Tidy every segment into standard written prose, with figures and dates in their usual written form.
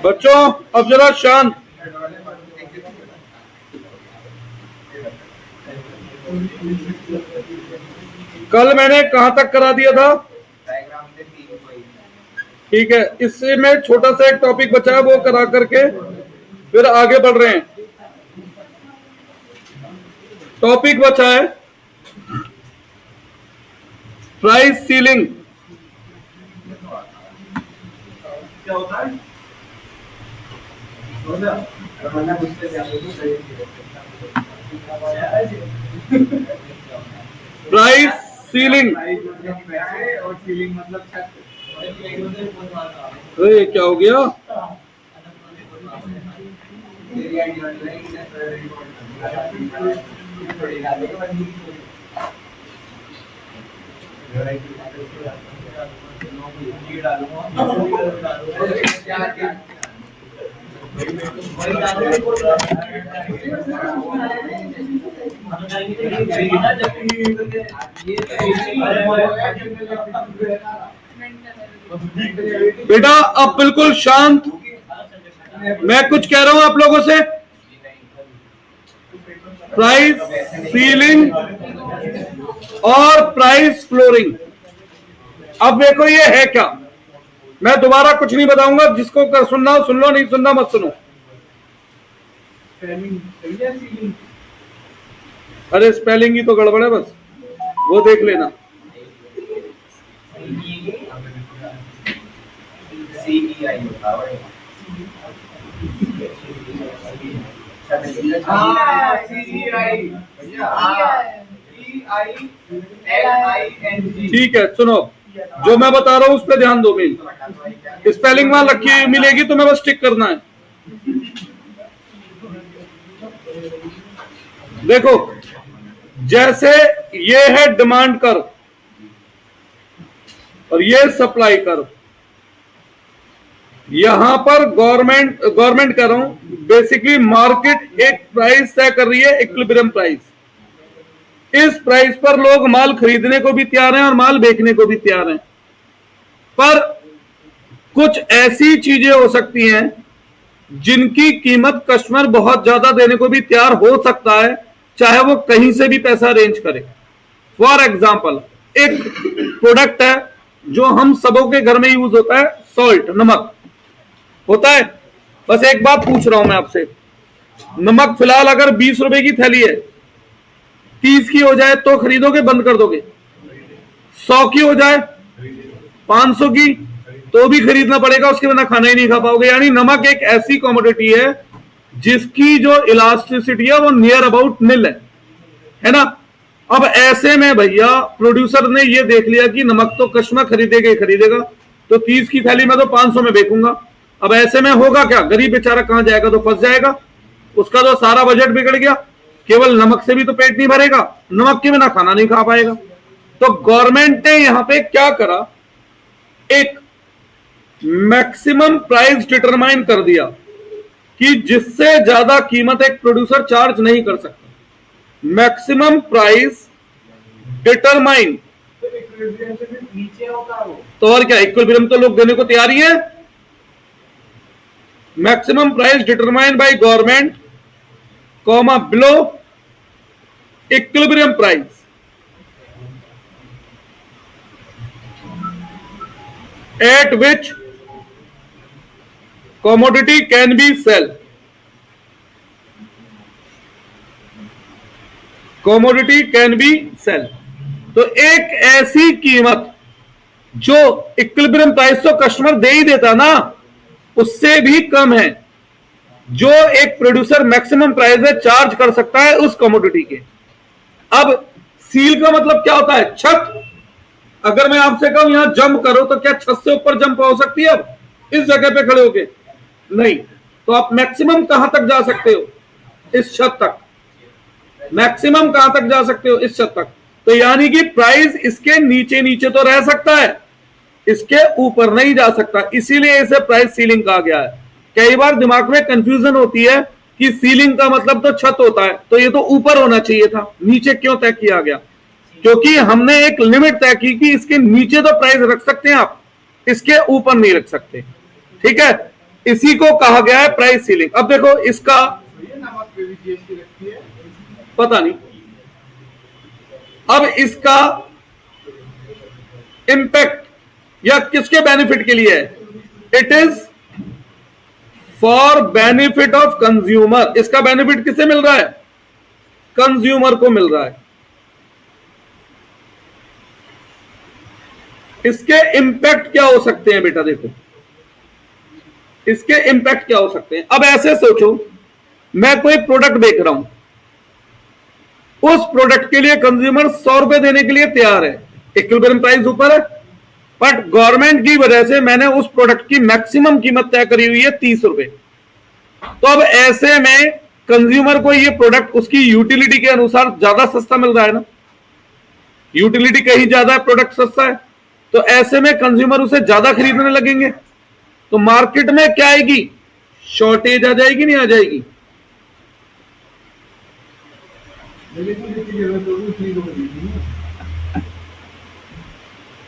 बच्चों अब जरा शांत। कल मैंने कहां तक करा दिया था? ठीक है, इससे में छोटा सा एक टॉपिक बचा है, वो करा करके फिर आगे बढ़ रहे हैं। टॉपिक बचा है प्राइस सीलिंग। क्या होता है? Price ceiling. और सीलिंग मतलब छत। अरे क्या हो गया? बेटा अब बिल्कुल शांत। मैं कुछ कह रहा हूं आप लोगों से। प्राइस सीलिंग और प्राइस फ्लोरिंग। अब देखो ये है क्या। मैं दोबारा कुछ नहीं बताऊंगा, जिसको सुनना हो सुन लो, नहीं सुनना मत सुनो। अरे स्पेलिंग ही तो गड़बड़ है, बस वो देख लेना। ठीक है, सुनो जो मैं बता रहा हूं उस पर ध्यान दो। मेरी स्पेलिंग वहां रखी मिलेगी, तुम्हें बस टिक करना है। देखो जैसे ये है डिमांड कर्व और ये सप्लाई कर्व। यहां पर गवर्नमेंट कह रहा हूं, बेसिकली मार्केट एक प्राइस तय कर रही है, इक्विलिब्रियम प्राइस। इस प्राइस पर लोग माल खरीदने को भी तैयार हैं और माल बेचने को भी तैयार हैं। पर कुछ ऐसी चीजें हो सकती हैं जिनकी कीमत कस्टमर बहुत ज्यादा देने को भी तैयार हो सकता है, चाहे वो कहीं से भी पैसा अरेंज करे। फॉर एग्जाम्पल एक प्रोडक्ट है जो हम सबों के घर में यूज होता है, सॉल्ट, नमक होता है। बस एक बात पूछ रहा हूं मैं आपसे, नमक फिलहाल अगर 20 रुपए की थैली है, 30 की हो जाए तो खरीदोगे, बंद कर दोगे? 100 की हो जाए, 500 की, तो भी खरीदना पड़ेगा, उसके बिना खाना ही नहीं खा पाओगे। यानी नमक एक ऐसी कमोडिटी है जिसकी जो इलास्टिसिटी है वो नियर अबाउट निल है ना। अब ऐसे में भैया प्रोड्यूसर ने ये देख लिया कि नमक तो कस्टमर खरीदेगा ही खरीदेगा, तो 30 की थैली में तो 500 में बेचूंगा। अब ऐसे में होगा क्या, गरीब बेचारा कहां जाएगा? तो फंस जाएगा, उसका तो सारा बजट बिगड़ गया। केवल नमक से भी तो पेट नहीं भरेगा, नमक के बिना खाना नहीं खा पाएगा। तो गवर्नमेंट ने यहां पे क्या करा, एक मैक्सिमम प्राइस डिटरमाइन कर दिया कि जिससे ज्यादा कीमत एक प्रोड्यूसर चार्ज नहीं कर सकता। मैक्सिमम प्राइस डिटरमाइन, तो और क्या, इक्विलिब्रियम तो लोग देने को तैयार ही है। Maximum price determined by government, comma below equilibrium price at which commodity can be sell। commodity can be sell, तो एक ऐसी कीमत जो इक्विलिब्रियम प्राइस तो कस्टमर दे ही देता ना, उससे भी कम है, जो एक प्रोड्यूसर मैक्सिमम प्राइस है चार्ज कर सकता है उस कमोडिटी के। अब सील का मतलब क्या होता है? छत। अगर मैं आपसे कहूं यहां जंप करो, तो क्या छत से ऊपर जंप हो सकती है अब इस जगह पे खड़े होके? नहीं। तो आप मैक्सिमम कहां तक जा सकते हो? इस छत तक। मैक्सिमम कहां तक जा सकते हो? इस छत तक। तो यानी कि प्राइस इसके नीचे नीचे तो रह सकता है, इसके ऊपर नहीं जा सकता, इसीलिए इसे प्राइस सीलिंग कहा गया है। कई बार दिमाग में कंफ्यूजन होती है कि सीलिंग का मतलब तो छत होता है, तो ये तो ऊपर होना चाहिए था, नीचे क्यों तय किया गया? क्योंकि हमने एक लिमिट तय की कि इसके नीचे तो प्राइस रख सकते हैं आप, इसके ऊपर नहीं रख सकते। ठीक है, इसी को कहा गया है प्राइस सीलिंग। अब देखो इसका पता नहीं, अब इसका इंपैक्ट या किसके बेनिफिट के लिए है? It is for benefit of consumer. इसका बेनिफिट किसे मिल रहा है? कंज्यूमर को मिल रहा है। इसके इंपैक्ट क्या हो सकते हैं बेटा? देखो इसके इंपैक्ट क्या हो सकते हैं। अब ऐसे सोचो, मैं कोई प्रोडक्ट बेच रहा हूं, उस प्रोडक्ट के लिए कंज्यूमर 100 रुपए देने के लिए तैयार है, इक्विलिब्रियम प्राइस ऊपर है, बट गवर्नमेंट की वजह से मैंने उस प्रोडक्ट की मैक्सिमम कीमत तय करी हुई है 30 रुपए। तो अब ऐसे में कंज्यूमर को ये प्रोडक्ट उसकी यूटिलिटी के अनुसार ज्यादा सस्ता मिल रहा है ना, यूटिलिटी कहीं ज्यादा है, प्रोडक्ट सस्ता है, तो ऐसे में कंज्यूमर उसे ज्यादा खरीदने लगेंगे, तो मार्केट में क्या आएगी? शॉर्टेज आ जाएगी, नहीं आ जाएगी?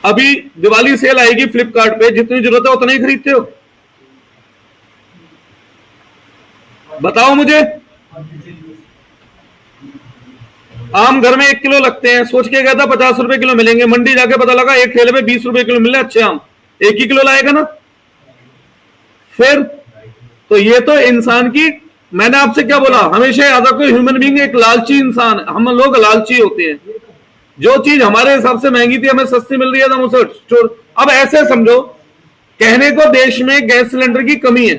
अभी दिवाली सेल आएगी फ्लिपकार्ट पे, जितनी जरूरत है उतना ही खरीदते हो? बताओ मुझे। आम घर में 1 किलो लगते हैं, सोच के गया था 50 रुपए किलो मिलेंगे, मंडी जाके पता लगा एक ठेले में 20 रुपए किलो मिले अच्छे आम, 1 ही किलो लाएगा ना फिर? तो ये तो इंसान की, मैंने आपसे क्या बोला, हमेशा याद रखो ह्यूमन बीइंग एक लालची इंसान है, हम लोग लालची होते हैं। जो चीज हमारे हिसाब से महंगी थी हमें सस्ती मिल रही है, तो हम उसे स्टोर। अब ऐसे समझो, कहने को देश में गैस सिलेंडर की कमी है,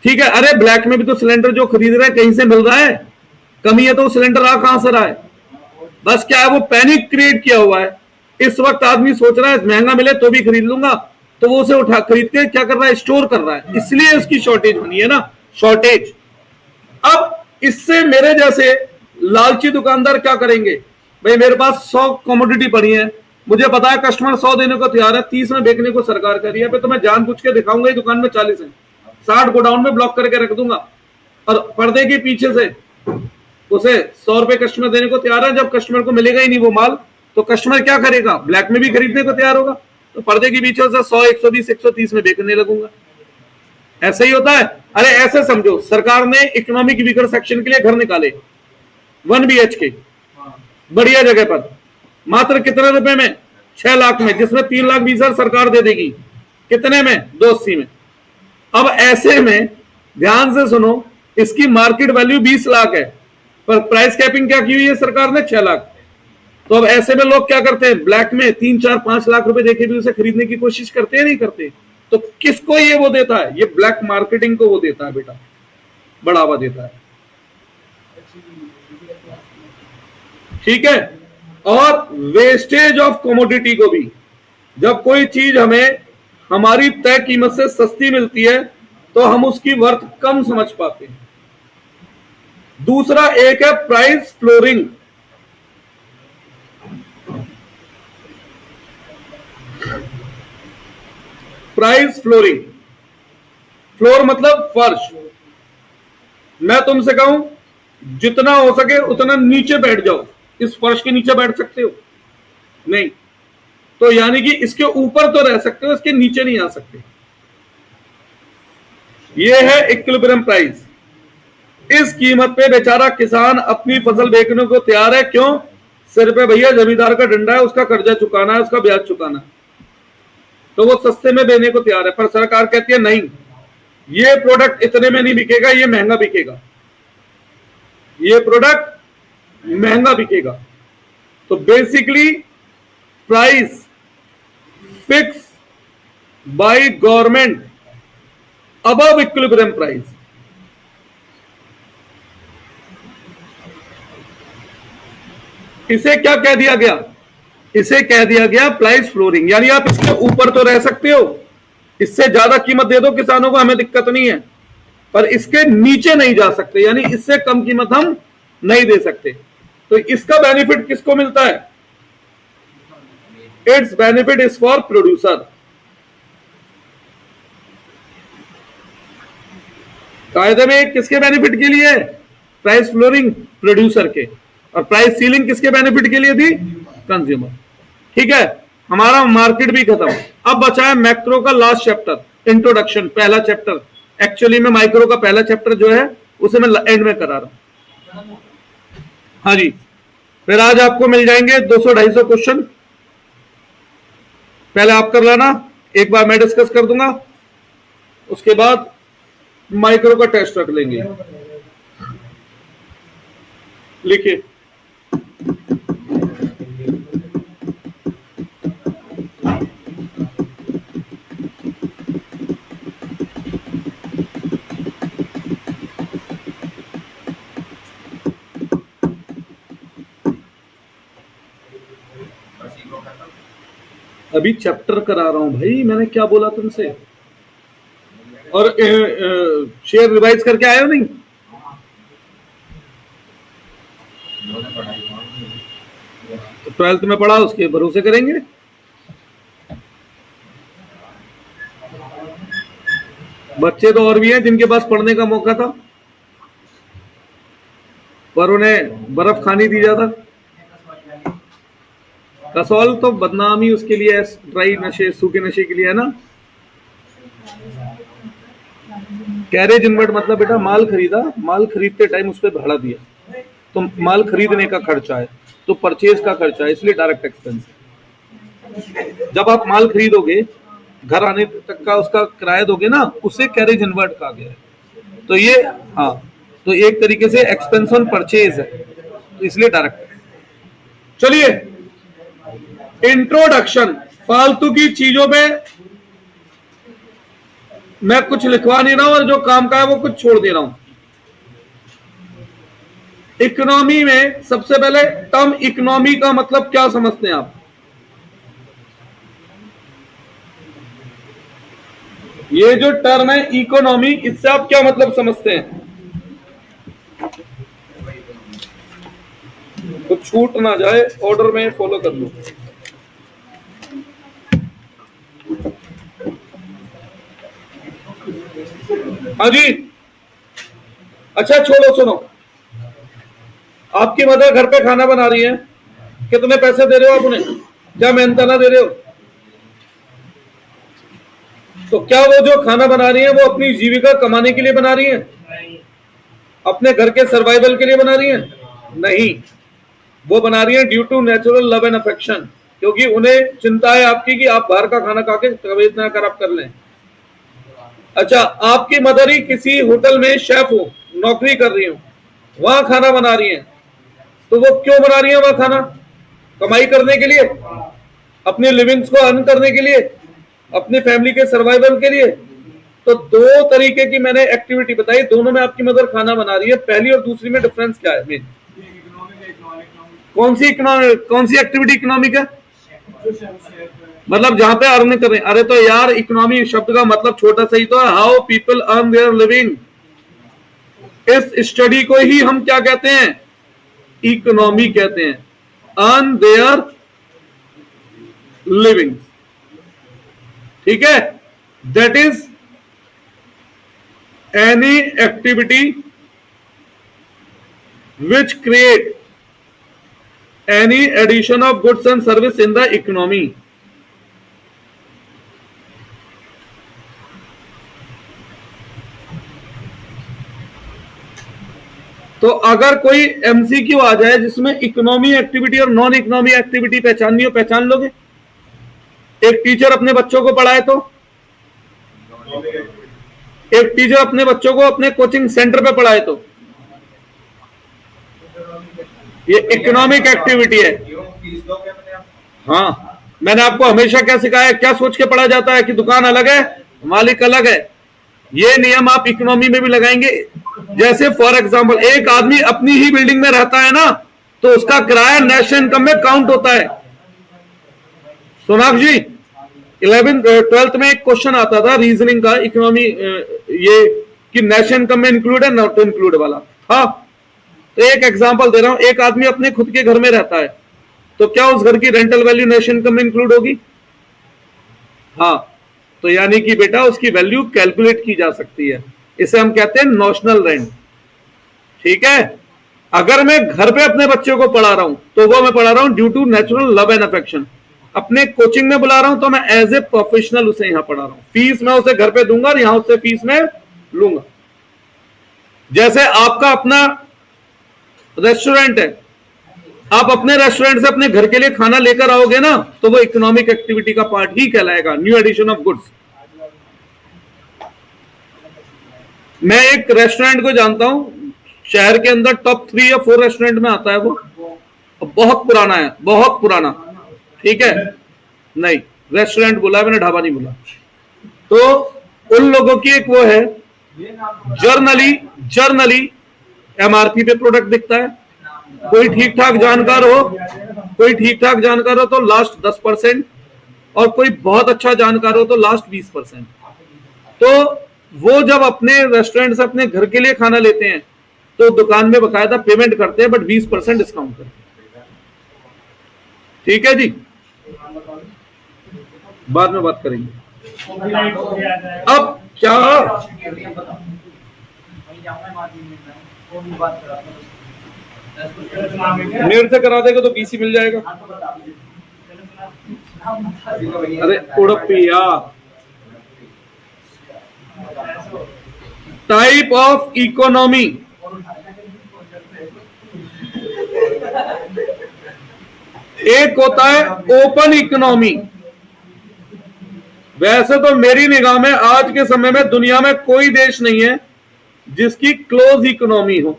ठीक है, अरे ब्लैक में भी तो सिलेंडर जो खरीद रहा है कहीं से मिल रहा है, कमी है तो सिलेंडर आ कहां से रहा है? बस क्या है, वो पैनिक क्रिएट किया हुआ है। इस वक्त आदमी सोच रहा है महंगा मिले तो भी खरीद लूंगा, तो वो उसे उठा खरीद के क्या कर रहा है? स्टोर कर रहा है, इसलिए उसकी शॉर्टेज बनी है ना, शॉर्टेज। अब इससे मेरे जैसे लालची दुकानदार क्या करेंगे? भाई मेरे पास 100 कमोडिटी पड़ी है, मुझे पता है कस्टमर 100 देने को तैयार है, 30 में बेचने को सरकार कर रही है, तो मैं जानबूझ के दिखाऊंगा दुकान में 40 है, 60 गोडाउन में ब्लॉक करके रख दूंगा, और पर्दे के पीछे से उसे 100 रुपए कस्टमर देने को तैयार है। जब कस्टमर को मिलेगा ही नहीं वो माल, तो कस्टमर क्या करेगा? ब्लैक में भी खरीदने को तैयार होगा, तो पर्दे के पीछे से 100, 120, 130 में बेचने लगूंगा। ऐसा ही होता है। अरे ऐसे समझो, सरकार ने इकोनॉमिक वीकर सेक्शन के लिए घर निकाले 1 BHK बढ़िया जगह पर, मात्र कितने रुपए में? 6 लाख में, जिसमें 3 लाख 20 हजार सरकार दे देगी, कितने में? 280 में। अब ऐसे में ध्यान से सुनो, इसकी मार्केट वैल्यू 20 लाख है, पर प्राइस कैपिंग क्या की हुई है सरकार ने? 6 लाख। तो अब ऐसे में लोग क्या करते हैं? ब्लैक में 3, 4, 5 लाख रुपए देके भी उसे खरीदने की कोशिश करते हैं, नहीं करते? तो किसको ये वो देता है? ये ब्लैक मार्केटिंग को वो देता है बेटा, बढ़ावा देता है, ठीक है। और वेस्टेज ऑफ कमोडिटी को भी, जब कोई चीज हमें हमारी तय कीमत से सस्ती मिलती है तो हम उसकी वर्थ कम समझ पाते हैं। दूसरा एक है price flooring. Price flooring, floor मतलब फर्श। मैं तुमसे कहूं जितना हो सके उतना नीचे बैठ जाओ, इस फर्श के नीचे बैठ सकते हो? नहीं, तो यानी कि इसके ऊपर तो रह सकते हो, इसके नीचे नहीं आ सकते। यह है इक्विलिब्रियम प्राइस। इस कीमत पे बेचारा किसान अपनी फसल बेचने को तैयार है, क्यों? सिर पे भैया जमींदार का डंडा है, उसका कर्जा चुकाना है, उसका ब्याज चुकाना है, तो वो सस्ते में देने को तैयार है। पर सरकार कहती है नहीं, ये प्रोडक्ट इतने में नहीं बिकेगा, ये महंगा बिकेगा, ये प्रोडक्ट महंगा बिकेगा। तो basically price fix by government above equilibrium price. इसे क्या कह दिया गया? इसे कह दिया गया प्राइस फ्लोरिंग। यानी आप इसके ऊपर तो रह सकते हो, इससे ज्यादा कीमत दे दो किसानों को, हमें दिक्कत नहीं है, पर इसके नीचे नहीं जा सकते, यानी इससे कम कीमत हम नहीं दे सकते। तो इसका बेनिफिट किसको मिलता है? It's benefit is for producer. कायदे में किसके बेनिफिट के लिए है? प्राइस फ्लोरिंग प्रोड्यूसर के, और प्राइस सीलिंग किसके बेनिफिट के लिए थी? कंज्यूमर। ठीक है, हमारा मार्केट भी खत्म। अब बचा है मैक्रो का लास्ट चैप्टर, इंट्रोडक्शन, पहला चैप्टर। एक्चुअली में माइक्रो का पहला चैप्टर जो है उसे मैं एंड में करा रहा हूं। हाँ जी, फिर आज आपको मिल जाएंगे 200-250 क्वेश्चन। पहले आप कर लेना, एक बार मैं डिस्कस कर दूंगा, उसके बाद माइक्रो का टेस्ट रख लेंगे। लिखिए, अभी चैप्टर करा रहा हूं भाई, मैंने क्या बोला तुमसे? और शेयर रिवाइज करके आए हो नहीं? तो 12th में पढ़ा, उसके भरोसे करेंगे? बच्चे तो और भी हैं जिनके पास पढ़ने का मौका था पर उन्हें बर्फ खानी दी ज्यादा। कसौल तो बदनामी उसके लिए है, ड्राई नशे, सूखे नशे के लिए है ना। कैरेज इनवर्ट मतलब बेटा माल खरीदा, माल खरीदते टाइम उस पर भाड़ा दिया, तो माल खरीदने का खर्चा है, तो परचेज का खर्चा है, इसलिए डायरेक्ट एक्सपेंस है। जब आप माल खरीदोगे, घर आने तक का उसका किराया दोगे ना, उसे कैरेज इनवर्ट कहा गया है। तो ये, हाँ, तो एक तरीके से एक्सपेंस ऑन परचेज है, तो इसलिए डायरेक्ट। चलिए, इंट्रोडक्शन। फालतू की चीजों पे मैं कुछ लिखवा नहीं रहा हूं, और जो काम का है वो कुछ छोड़ दे रहा हूं। इकोनॉमी में सबसे पहले टर्म इकोनॉमी का मतलब क्या समझते हैं आप? ये जो टर्म है इकोनॉमी, इससे आप क्या मतलब समझते हैं? तो छूट ना जाए, ऑर्डर में फॉलो कर लो। हाँ जी, अच्छा छोड़ो, सुनो, आपकी मदर घर पे खाना बना रही है, कितने पैसे दे रहे हो आप उन्हें? क्या मेहनताना दे रहे हो? तो क्या वो जो खाना बना रही है वो अपनी जीविका कमाने के लिए बना रही है? अपने घर के सर्वाइवल के लिए बना रही है? नहीं, वो बना रही है due to natural love and affection, क्योंकि उन्हें चिंता है आपकी कि आप बाहर का खाना खा के तबीयत ना खराब कर लें। अच्छा, आपकी मदर ही किसी होटल में शेफ हो, नौकरी कर रही हो, वहां खाना बना रही है, तो वो क्यों बना रही है वहां खाना? कमाई करने के लिए, अपने लिविंग्स को अर्न करने के लिए, अपनी फैमिली के सर्वाइवल के लिए। तो दो तरीके की मैंने एक्टिविटी बताई, दोनों में आपकी मदर खाना बना रही है, पहली और दूसरी में डिफरेंस क्या है? मेन कौन सी एक्टिविटी इकोनॉमिक है? मतलब जहां पे अर्न कर रहे हैं। अरे तो यार, इकोनॉमी शब्द का मतलब छोटा सा ही तो है, how people earn their living. इस स्टडी को ही हम क्या कहते हैं? इकोनॉमी कहते हैं, अर्न देयर लिविंग। ठीक है, that is any activity which create any addition of goods and service in the economy। तो अगर कोई एमसीक्यू आ जाए जिसमें इकोनॉमी एक्टिविटी और नॉन इकोनॉमी एक्टिविटी पहचाननी हो, पहचान लोगे? एक टीचर अपने बच्चों को पढ़ाए तो, एक टीचर अपने बच्चों को अपने कोचिंग सेंटर पे पढ़ाए तो, ये इकोनॉमिक एक्टिविटी है। हाँ, मैंने आपको हमेशा क्या सिखाया, क्या सोच के पढ़ा जाता है कि दुकान अलग है, मालिक अलग है। ये नियम आप इकोनॉमी में भी लगाएंगे। जैसे फॉर एग्जांपल, एक आदमी अपनी ही बिल्डिंग में रहता है ना, तो उसका किराया नेशनल इनकम में काउंट होता है। सोनाक्षी जी, 12th में एक क्वेश्चन आता था रीजनिंग का, इकोनॉमी ये कि नेशनल इनकम में इंक्लूड है नॉट इंक्लूड वाला। हाँ, तो एक एग्जांपल दे रहा हूं, एक आदमी अपने खुद के घर में रहता है, तो क्या उस घर की रेंटल वैल्यू नेशनल इनकम में इंक्लूड होगी? हाँ, तो यानी कि बेटा उसकी वैल्यू कैलकुलेट की जा सकती है, इसे हम कहते हैं नॉशनल रेंट। ठीक है, अगर मैं घर पे अपने बच्चों को पढ़ा रहा हूं तो वो मैं पढ़ा रहा हूं due to natural love and affection. अपने कोचिंग में बुला रहा हूं तो मैं एज ए प्रोफेशनल उसे यहां पढ़ा रहा हूं, फीस मैं उसे घर पे दूंगा और यहां उससे फीस मैं लूंगा। जैसे आपका अपना रेस्टोरेंट है, आप अपने रेस्टोरेंट से अपने घर के लिए खाना लेकर आओगे ना, तो वो इकोनॉमिक एक्टिविटी का पार्ट ही कहलाएगा, न्यू एडिशन ऑफ गुड्स। मैं एक रेस्टोरेंट को जानता हूं, शहर के अंदर टॉप 3 या 4 रेस्टोरेंट में आता है वो, बहुत पुराना है, बहुत पुराना। ठीक है, नहीं रेस्टोरेंट बोला मैंने, ढाबा नहीं बोला। तो उन लोगों की एक वो है, जर्नली एमआरपी पे प्रोडक्ट दिखता है। कोई ठीक ठाक जानकार हो तो लास्ट 10%, और कोई बहुत अच्छा जानकार हो तो लास्ट 20%। तो वो जब अपने रेस्टोरेंट से अपने घर के लिए खाना लेते हैं तो दुकान में बकायदा पेमेंट करते हैं, बट 20% डिस्काउंट करते हैं। ठीक है जी, बाद में बात करेंगे। अब क्या मेरे से करा देगा तो बीसी मिल जाएगा। अरे उड़पिया, टाइप ऑफ इकोनॉमी। एक होता है ओपन इकोनॉमी। वैसे तो मेरी निगाह में आज के समय में दुनिया में कोई देश नहीं है जिसकी क्लोज इकोनॉमी हो।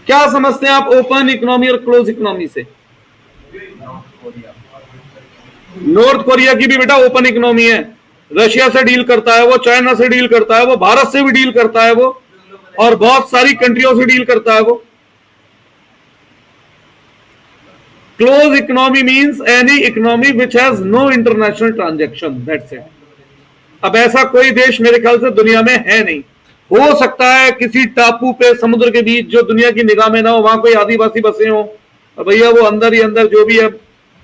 क्या समझते हैं आप ओपन इकोनॉमी और क्लोज इकोनॉमी से? नॉर्थ कोरिया की भी बेटा ओपन इकोनॉमी है, रशिया से डील करता है वो, चाइना से डील करता है वो, भारत से भी डील करता है वो, और बहुत सारी कंट्रियों से डील करता है वो। Close economy means any economy which has no international transaction, that's it. अब ऐसा कोई देश मेरे ख्याल से दुनिया में है नहीं। हो सकता है किसी टापू पे समुद्र के बीच जो दुनिया की निगाह में ना हो, वहां कोई आदिवासी बसे हो, भैया वो अंदर ही अंदर जो भी है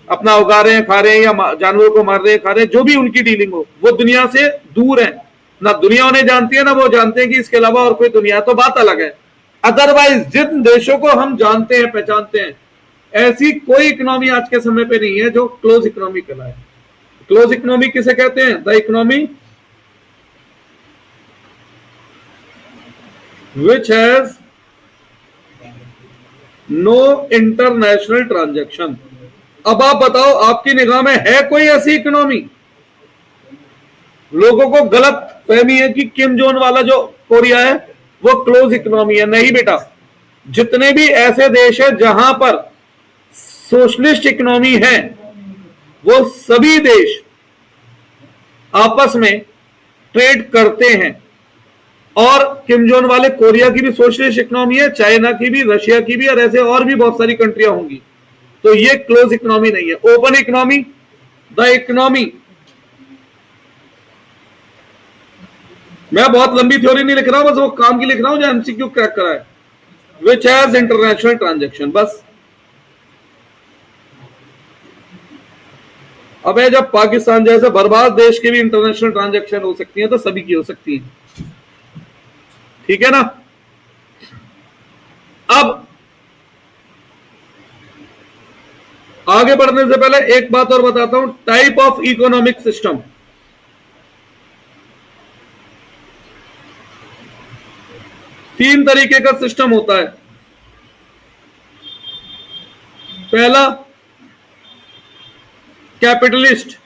अपना उगा रहे हैं, खा रहे हैं, या जानवरों को मार रहे हैं, खा रहे हैं, जो भी उनकी डीलिंग हो, वो दुनिया से दूर है। ना दुनिया उन्हें जानती है, ना वो जानते हैं कि इसके अलावा और कोई दुनिया, तो बात अलग है। अदरवाइज जिन देशों को हम जानते हैं, पहचानते हैं, ऐसी कोई इकोनॉमी आज के समय पे नहीं है जो क्लोज इकोनॉमी कहलाए। क्लोज इकोनॉमी किसे कहते हैं? The economy which has no international transaction। अब आप बताओ, आपकी निगाह में है कोई ऐसी इकोनॉमी? लोगों को गलत फहमी है कि किम जोन वाला जो कोरिया है वो क्लोज इकोनॉमी है। नहीं बेटा, जितने भी ऐसे देश है जहां पर सोशलिस्ट इकोनॉमी है, वो सभी देश आपस में ट्रेड करते हैं। और किम जोन वाले कोरिया की भी सोशलिस्ट इकोनॉमी है, चाइना की भी, रशिया की भी, और ऐसे और भी बहुत सारी कंट्रियां होंगी। तो ये क्लोज इकोनॉमी नहीं है। ओपन इकोनॉमी, द इकोनॉमी, मैं बहुत लंबी थ्योरी नहीं लिख रहा हूं, बस वो काम की लिख रहा हूं जो एमसीक्यू क्रैक करा है। विच हैज इंटरनेशनल ट्रांजैक्शन, बस। अब है जब पाकिस्तान जैसे बर्बाद देश की भी इंटरनेशनल ट्रांजैक्शन हो सकती है, तो सभी की हो सकती है। ठीक है ना। अब आगे बढ़ने से पहले एक बात और बताता हूं, टाइप ऑफ इकोनॉमिक सिस्टम। तीन तरीके का सिस्टम होता है। पहला कैपिटलिस्ट,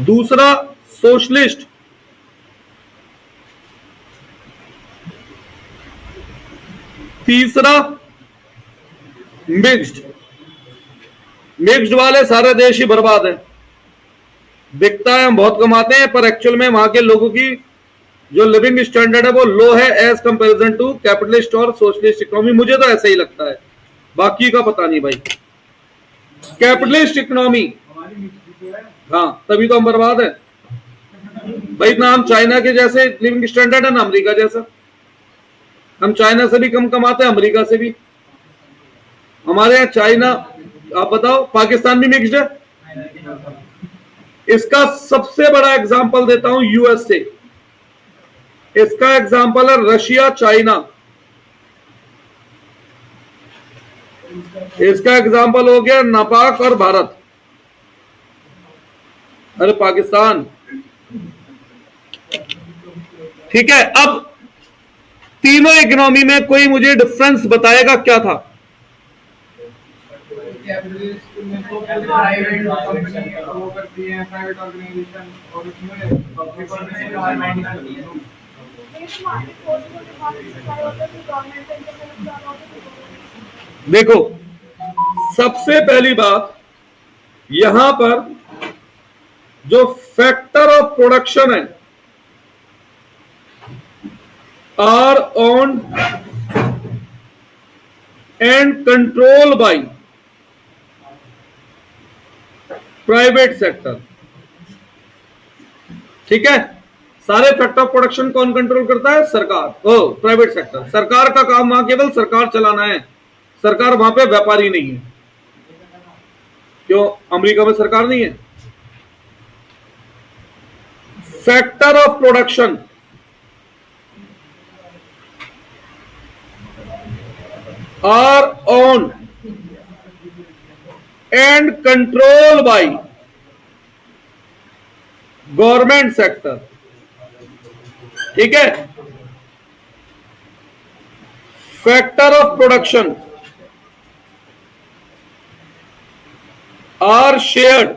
दूसरा सोशलिस्ट, तीसरा मिक्स्ड। मिक्स्ड वाले सारे देश ही बर्बाद है। दिखता है हम बहुत कमाते हैं, पर एक्चुअल में वहां के लोगों की जो लिविंग स्टैंडर्ड है वो लो है एज कंपैरिजन टू कैपिटलिस्ट और सोशलिस्ट इकोनॉमी। मुझे तो ऐसा ही लगता है, बाकी का पता नहीं भाई। कैपिटलिस्ट इकोनॉमी, हाँ तभी तो हम बर्बाद है। भाई ना हम चाइना के जैसे लिविंग स्टैंडर्ड है ना अमेरिका जैसा, हम चाइना से भी कम कमाते हैं, अमेरिका से भी। हमारे यहाँ चाइना, आप बताओ, पाकिस्तान भी मिक्स्ड है। इसका सबसे बड़ा एग्जांपल देता हूं यूएसए, इसका एग्जांपल है रशिया चाइना, इसका एग्जांपल हो गया नापाक और भारत, अरे पाकिस्तान। ठीक है, अब तीनों इकोनॉमी में कोई मुझे डिफरेंस बताएगा क्या था? देखो, सबसे पहली बात, यहां पर जो फैक्टर ऑफ प्रोडक्शन है are own and control by private sector. ठीक है, सारे फैक्टर ऑफ प्रोडक्शन कौन कंट्रोल करता है? सरकार, प्राइवेट सेक्टर। सरकार का काम वहां केवल सरकार चलाना है, सरकार वहां पे व्यापारी नहीं है। क्यों अमेरिका में सरकार नहीं है? Factor of production are own and control by government sector. ठीक है, factor of production are shared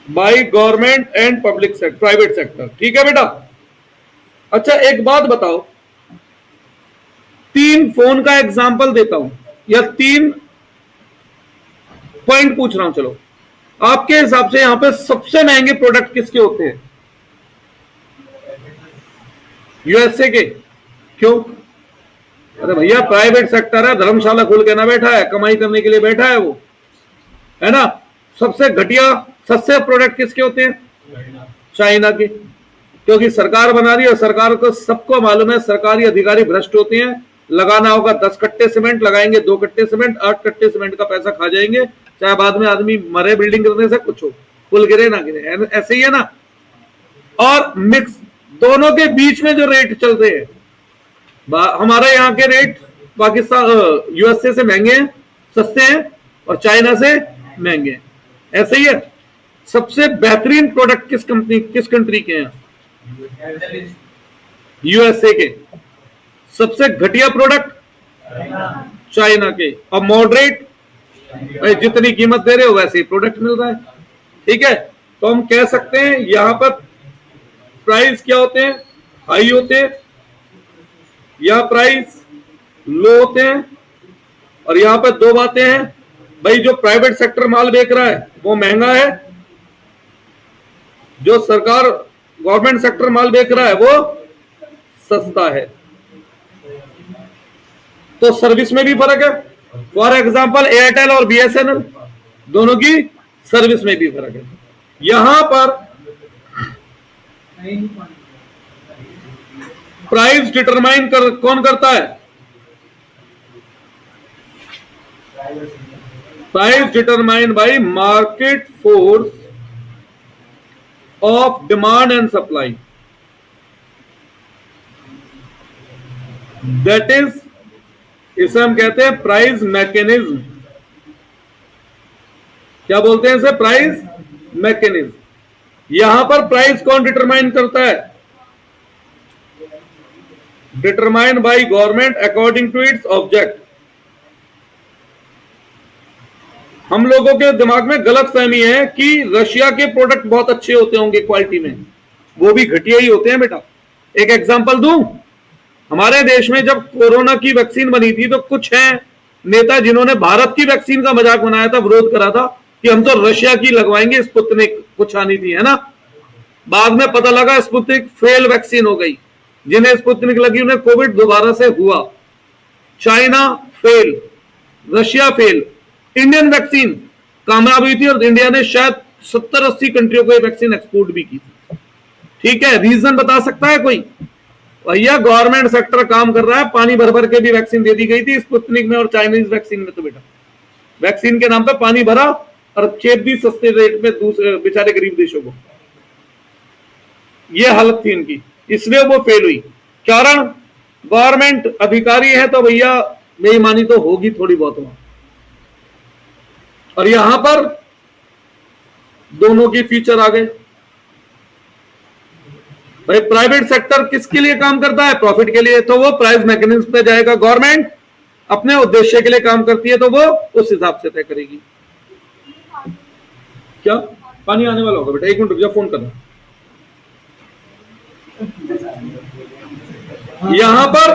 by government and public sector, private sector. ठीक है बेटा। अच्छा एक बात बताओ, 3 फोन का एग्जांपल देता हूं या 3 पॉइंट पूछ रहा हूं। चलो, आपके हिसाब से यहां पे सबसे महंगे प्रोडक्ट किसके होते हैं? यूएसए के। क्यों? अरे भैया प्राइवेट सेक्टर है, धर्मशाला खोल के ना बैठा है, कमाई करने के लिए बैठा है वो, है ना। सबसे घटिया सस्ते प्रोडक्ट किसके होते हैं? चाइना के, क्योंकि सरकार बना रही है और सरकार को सबको मालूम है सरकारी अधिकारी भ्रष्ट होते हैं। लगाना होगा 10 कट्टे सीमेंट, लगाएंगे 2 कट्टे सीमेंट, 8 कट्टे सीमेंट का पैसा खा जाएंगे, चाहे बाद में आदमी मरे बिल्डिंग करने से, कुछ हो, पुल गिरे ना गिरे, ऐसे ही है ना। और मिक्स दोनों के बीच में जो रेट चल रहे हैं, हमारे यहाँ के रेट पाकिस्तान यूएसए से महंगे हैं, सस्ते हैं, और चाइना से महंगे हैं। ऐसे ही है। सबसे बेहतरीन प्रोडक्ट किस कंट्री के हैं? यूएसए के। सबसे घटिया प्रोडक्ट चाइना के। और मॉडरेट, जितनी कीमत दे रहे हो वैसे ही प्रोडक्ट मिल रहा है। ठीक है, तो हम कह सकते हैं यहां पर प्राइस क्या होते हैं? हाई होते हैं, या प्राइस लो होते हैं। और यहां पर 2 बातें हैं भाई, जो प्राइवेट सेक्टर माल बेच रहा है वो महंगा है, जो सरकार गवर्नमेंट सेक्टर माल बेच रहा है वो सस्ता है। तो सर्विस में भी फर्क है। फॉर एग्जांपल एयरटेल और बीएसएनएल, दोनों की सर्विस में भी फर्क है। यहां पर प्राइस डिटरमाइन कौन करता है? Price determine by market force of demand and supply, that is, इसे हम कहते हैं प्राइस मैकेनिज्म। क्या बोलते हैं इसे? Price mechanism. यहां पर प्राइस कौन डिटरमाइन करता है? Determine by government according to its object. हम लोगों के दिमाग में गलत फहमी है कि रशिया के प्रोडक्ट बहुत अच्छे होते होंगे क्वालिटी में, वो भी घटिया ही होते हैं बेटा। एक एग्जांपल दूं, हमारे देश में जब कोरोना की वैक्सीन बनी थी तो कुछ हैं नेता जिन्होंने भारत की वैक्सीन का मजाक बनाया था, विरोध करा था कि हम तो रशिया की लगवाएंगे, स्पुतनिक कुछ आनी थी, है ना। बाद में पता लगा स्पुतनिक फेल वैक्सीन हो गई। जिन्हें स्पुतनिक लगी उन्हें कोविड दोबारा से हुआ। China fail, Russia fail. Indian vaccine कामयाब हुई थी और इंडिया ने शायद 70-80 कंट्रियों को ये वैक्सीन एक्सपोर्ट भी की थी। ठीक है, रीजन बता सकता है कोई? भैया गवर्नमेंट सेक्टर काम कर रहा है, पानी भर भर के भी वैक्सीन दे दी गई थी स्पुतनिक में और चाइनीज वैक्सीन में। तो बेटा वैक्सीन के नाम पे पानी भरा और खेप भी सस्ते रेट में दूसरे बेचारे गरीब देशों को। ये हालत थी इनकी, इसलिए वो फेल हुई। कारण गवर्नमेंट अधिकारी है तो भैया बेईमानी तो होगी थोड़ी बहुत वहां। और यहां पर दोनों की फीचर आ गए। भाई प्राइवेट सेक्टर किसके लिए काम करता है? प्रॉफिट के लिए, तो वो प्राइस मैकेनिज्म पे जाएगा। गवर्नमेंट अपने उद्देश्य के लिए काम करती है तो वो उस हिसाब से तय करेगी। क्या पानी आने वाला होगा बेटा? 1 मिनट रुक जाओ, फोन करना। यहां पर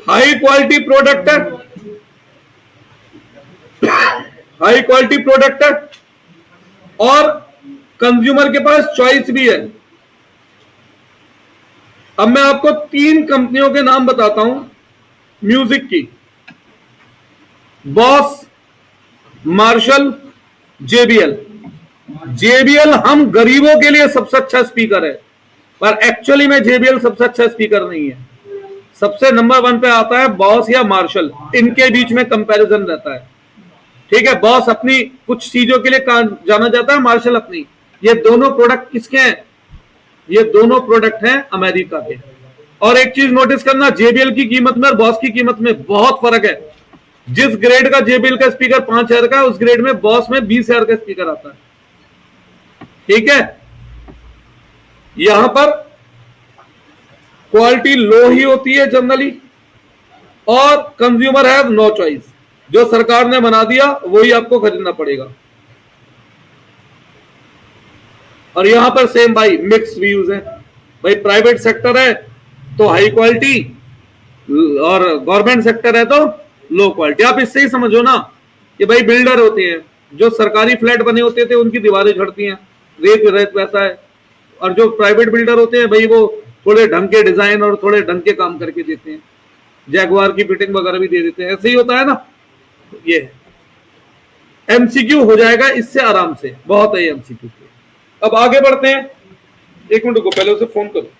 हाई क्वालिटी प्रोडक्ट है, हाई क्वालिटी प्रोडक्ट है और कंज्यूमर के पास चॉइस भी है। अब मैं आपको 3 कंपनियों के नाम बताता हूं म्यूजिक की, बॉस, मार्शल, जेबीएल। जेबीएल हम गरीबों के लिए सबसे अच्छा स्पीकर है, पर एक्चुअली में जेबीएल सबसे अच्छा स्पीकर नहीं है। सबसे नंबर 1 पे आता है बॉस या मार्शल, इनके बीच में कंपैरिजन रहता है। ठीक है, बॉस अपनी कुछ चीजों के लिए जाना जाता है, मार्शल अपनी। ये दोनों प्रोडक्ट किसके हैं? ये दोनों प्रोडक्ट हैं अमेरिका के। और एक चीज नोटिस करना, जेबीएल की कीमत में और बॉस की कीमत में बहुत फर्क है। जिस ग्रेड का जेबीएल का स्पीकर 5,000 का है, उस ग्रेड में बॉस में 20,000 का स्पीकर आता है। ठीक है, यहां पर क्वालिटी लो ही होती है जनरली, और कंज्यूमर हैव नो चॉइस। जो सरकार ने बना दिया वही आपको खरीदना पड़ेगा। और यहां पर सेम भाई मिक्स व्यूज है। भाई प्राइवेट सेक्टर है तो हाई क्वालिटी और गवर्नमेंट सेक्टर है तो लो क्वालिटी। आप इससे ही समझो ना कि भाई बिल्डर होते हैं, जो सरकारी फ्लैट बने होते थे उनकी दीवारें झड़ती हैं, रेत रेत वैसा है। और जो प्राइवेट बिल्डर होते हैं भाई वो थोड़े ढंग के डिजाइन और थोड़े ढंग के काम करके देते हैं, जैगवार की फिटिंग वगैरह भी दे देते हैं। ऐसे ही होता है ना। ये एमसीक्यू हो जाएगा इससे आराम से, बहुत है एमसीक्यू। अब आगे बढ़ते हैं। 1 मिनट को पहले उसे फोन करो।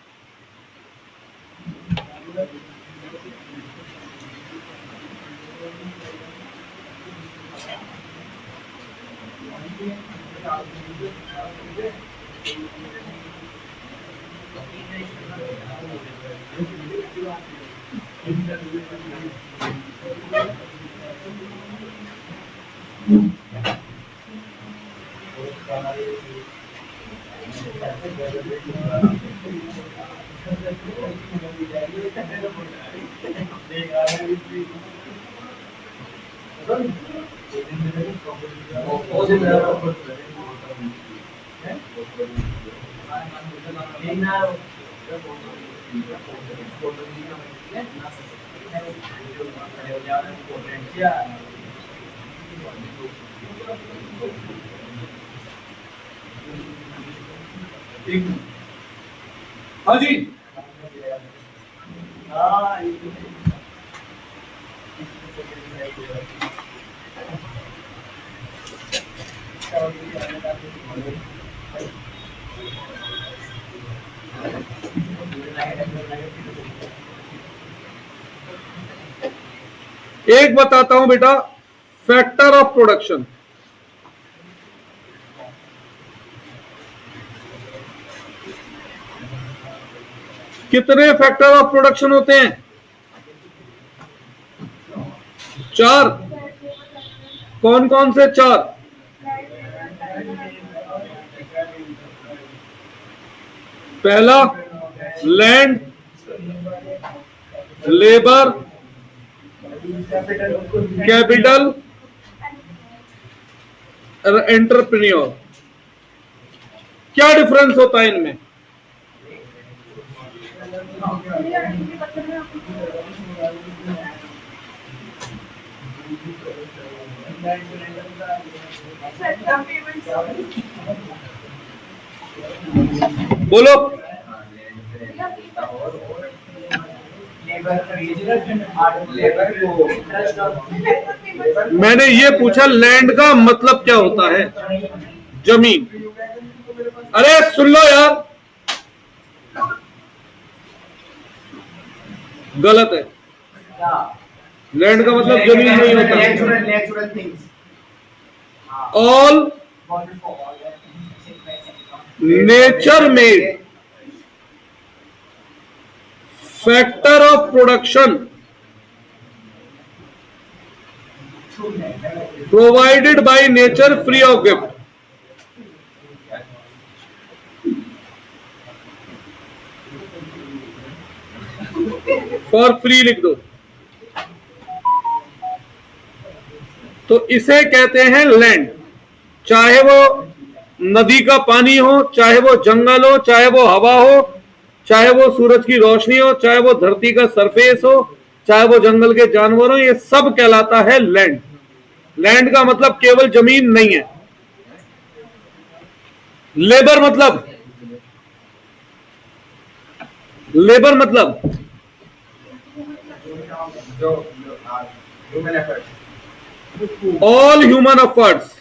हाँ जी, एक बताता हूं बेटा, फैक्टर ऑफ प्रोडक्शन। कितने फैक्टर ऑफ प्रोडक्शन होते हैं? 4। कौन कौन से 4? पहला लैंड, लेबर, कैपिटल, एंटरप्रेन्योर। क्या डिफरेंस होता है इनमें? बोलो। मैंने ये पूछा लैंड का मतलब क्या होता है? जमीन। अरे सुन लो यार, गलत है। लैंड का मतलब जमीन नहीं होता। All nature made factor of production provided by nature free of gift. For free लिख दो। तो इसे कहते हैं लैंड। चाहे वो नदी का पानी हो, चाहे वो जंगल हो, चाहे वो हवा हो, चाहे वो सूरज की रोशनी हो, चाहे वो धरती का सरफेस हो, चाहे वो जंगल के जानवर हो, ये सब कहलाता है लैंड। लैंड का मतलब केवल जमीन नहीं है। लेबर मतलब all human efforts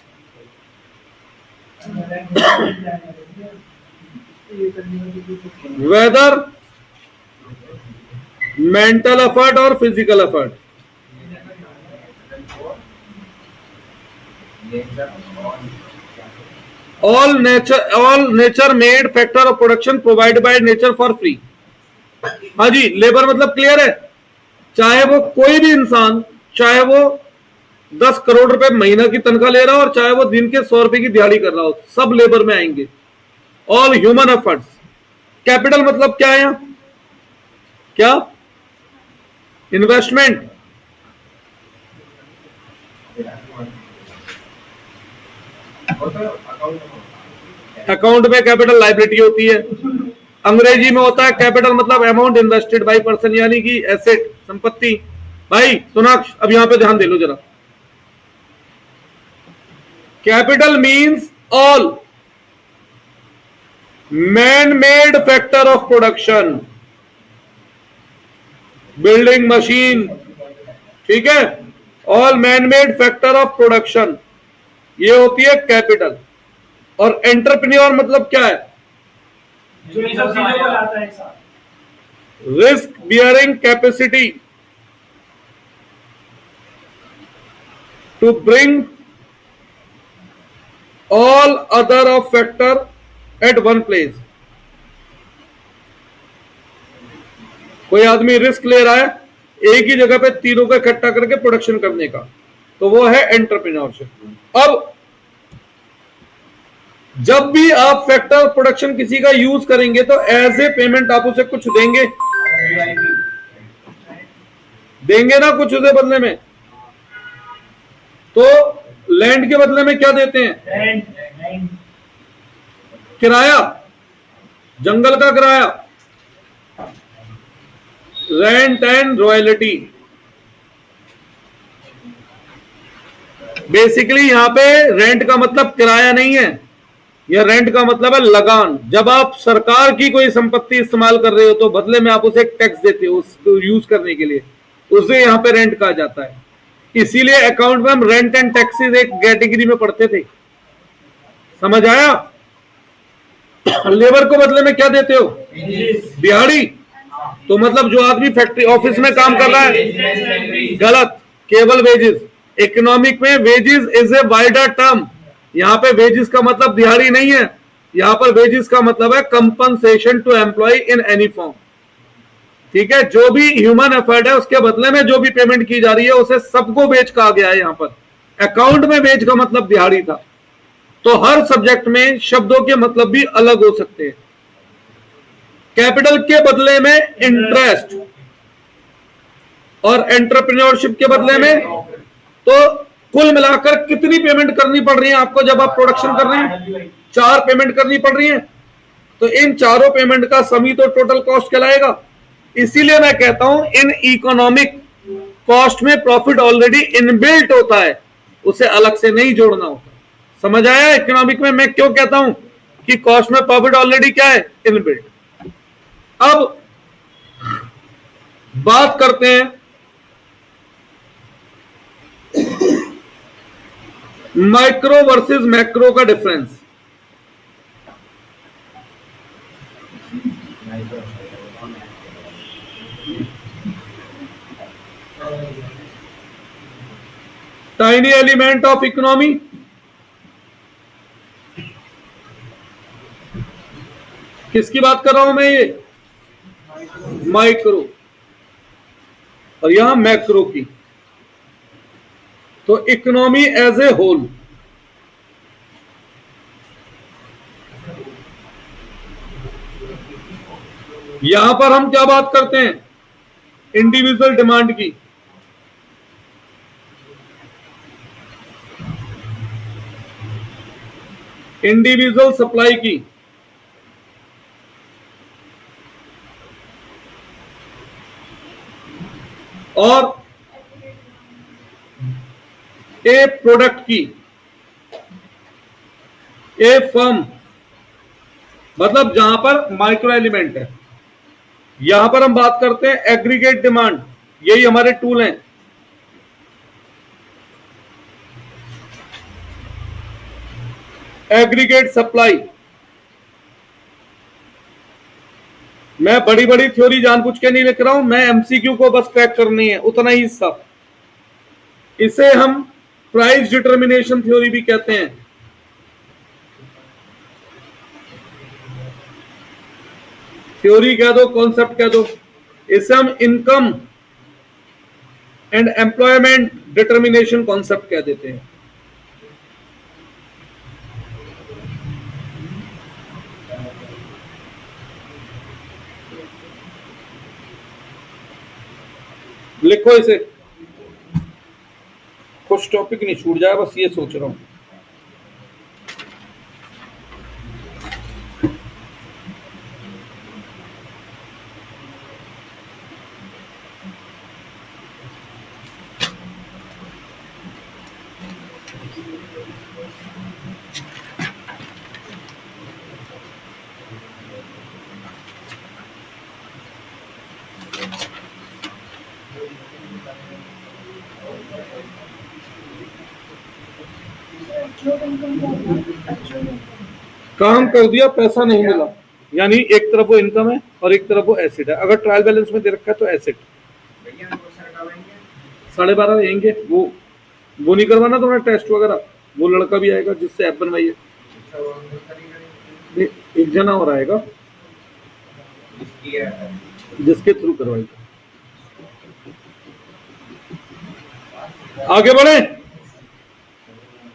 whether mental effort और physical effort. All nature made factor of production provided by nature for free. हाँ जी, लेबर मतलब क्लियर है। चाहे वो कोई भी इंसान, चाहे वो 10 करोड़ रुपए महीना की तनख्वाह ले रहा हो और चाहे वो दिन के 100 रुपए की दिहाड़ी कर रहा हो, सब लेबर में आएंगे। All human efforts. कैपिटल मतलब क्या है? क्या? इन्वेस्टमेंट। अकाउंट में कैपिटल लायबिलिटी होती है। अंग्रेजी में होता है कैपिटल मतलब अमाउंट इन्वेस्टेड बाय पर्सन, यानी कि एसेट, संपत्ति। भाई सोनाक्ष, अब यहां पे ध्यान दे लो जरा। Capital means all man made factor of production, building, machine, ठीक है, all man made factor of production, ये होती है कैपिटल। और एंटरप्रेन्योर मतलब क्या है? Risk bearing capacity to bring all other of factor at one place. कोई आदमी रिस्क ले रहा है एक ही जगह पे तीनों का इकट्ठा करके प्रोडक्शन करने का, तो वो है एंटरप्रेन्योरशिप। अब जब भी आप फैक्टर प्रोडक्शन किसी का यूज करेंगे तो एज ए पेमेंट आप उसे कुछ देंगे, देंगे ना कुछ उसे बदले में। तो लैंड के बदले में क्या देते हैं? किराया, जंगल का किराया, रेंट एंड रॉयल्टी। बेसिकली यहां पे रेंट का मतलब किराया नहीं है, यह रेंट का मतलब है लगान। जब आप सरकार की कोई संपत्ति इस्तेमाल कर रहे हो तो बदले में आप उसे एक टैक्स देते हो उसको यूज करने के लिए, उसे यहां पे रेंट कहा जाता है। इसीलिए अकाउंट में हम रेंट एंड टैक्सेस एक कैटेगरी में पढ़ते थे। समझ आया? लेबर को बदले में क्या देते हो? दिहाड़ी। तो मतलब जो आदमी फैक्ट्री ऑफिस में काम कर रहा है, गलत, केवल वेजेस। इकोनॉमिक में wages is a wider term. यहां पे वेजेस का मतलब दिहाड़ी नहीं है, यहां पर वेजेस का मतलब है compensation to employ in any form. ठीक है, जो भी ह्यूमन एफर्ट है उसके बदले में जो भी पेमेंट की जा रही है उसे सबको वेज कहा गया है। यहां पर अकाउंट में वेज का मतलब दिहाड़ी था। तो हर सब्जेक्ट में शब्दों के मतलब भी अलग हो सकते हैं। कैपिटल के बदले में इंटरेस्ट और एंटरप्रेन्योरशिप के बदले में, तो कुल मिलाकर कितनी पेमेंट करनी पड़ रही है आपको जब आप प्रोडक्शन कर रहे हैं? 4 पेमेंट करनी पड़ रही है। तो इन चारों पेमेंट का सम ही तो टोटल कॉस्ट कहलाएगा। इसीलिए मैं कहता हूं इन इकोनॉमिक कॉस्ट में प्रॉफिट ऑलरेडी इनबिल्ट होता है, उसे अलग से नहीं जोड़ना होता। समझ आया इकोनॉमिक में मैं क्यों कहता हूं कि कॉस्ट में प्रॉफिट ऑलरेडी क्या है? इनबिल्ट। अब बात करते हैं माइक्रो वर्सेस मैक्रो का difference. Tiny element of economy, किसकी बात कर रहा हूं मैं? ये माइक्रो, और यहां मैक्रो की। तो इकोनॉमी एज ए होल, यहां पर हम क्या बात करते हैं? इंडिविजुअल डिमांड की, इंडिविजुअल सप्लाई की, और ए प्रोडक्ट की, ए फर्म, मतलब जहां पर माइक्रो एलिमेंट है। यहां पर हम बात करते हैं एग्रीगेट डिमांड, यही हमारे टूल हैं। एग्रीगेट सप्लाई, मैं बड़ी बड़ी थ्योरी जानबूझ के नहीं लिख रहा हूं, मैं एमसीक्यू को बस क्रैक करनी है, उतना ही हिस्सा। इसे हम प्राइस डिटर्मिनेशन थ्योरी भी कहते हैं। थ्योरी कह दो, कॉन्सेप्ट कह दो। इसे हम income and employment determination concept कह देते हैं। लिखो इसे, कुछ टॉपिक नहीं छूट जाए, बस ये सोच रहा हूं। काम कर दिया, पैसा नहीं मिला, यानी एक तरफ वो इनकम है और एक तरफ वो एसेट है। अगर ट्रायल बैलेंस में दे रखा है तो एसेट। 12:30 रहेंगे, वो नहीं करवाना तुम्हारा टेस्ट वगैरह, वो लड़का भी आएगा जिससे ऐप बनवाई है। एक जना और आएगा जिसके थ्रू करवाई। आगे बढ़े।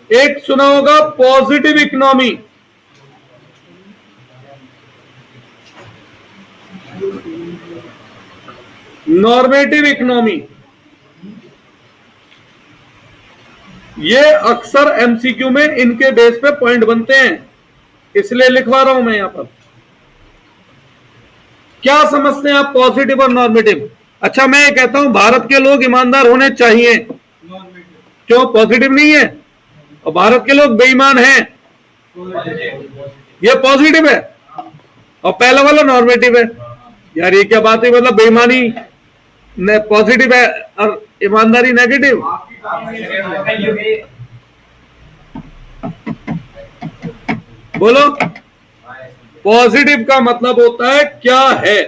एक सुना होगा पॉजिटिव इकोनॉमी, नॉर्मेटिव इकोनॉमी। ये अक्सर एमसीक्यू में इनके बेस पे पॉइंट बनते हैं, इसलिए लिखवा रहा हूं मैं यहां पर। क्या समझते हैं आप पॉजिटिव और नॉर्मेटिव? अच्छा, मैं ये कहता हूं भारत के लोग ईमानदार होने चाहिए, क्यों? पॉजिटिव नहीं है। और भारत के लोग बेईमान हैं, ये पॉजिटिव है। और पहला वाला नॉर्मेटिव है। यार ये क्या बात है, मतलब बेईमानी पॉजिटिव है और ईमानदारी नेगेटिव। बोलो। पॉजिटिव का मतलब होता है क्या है,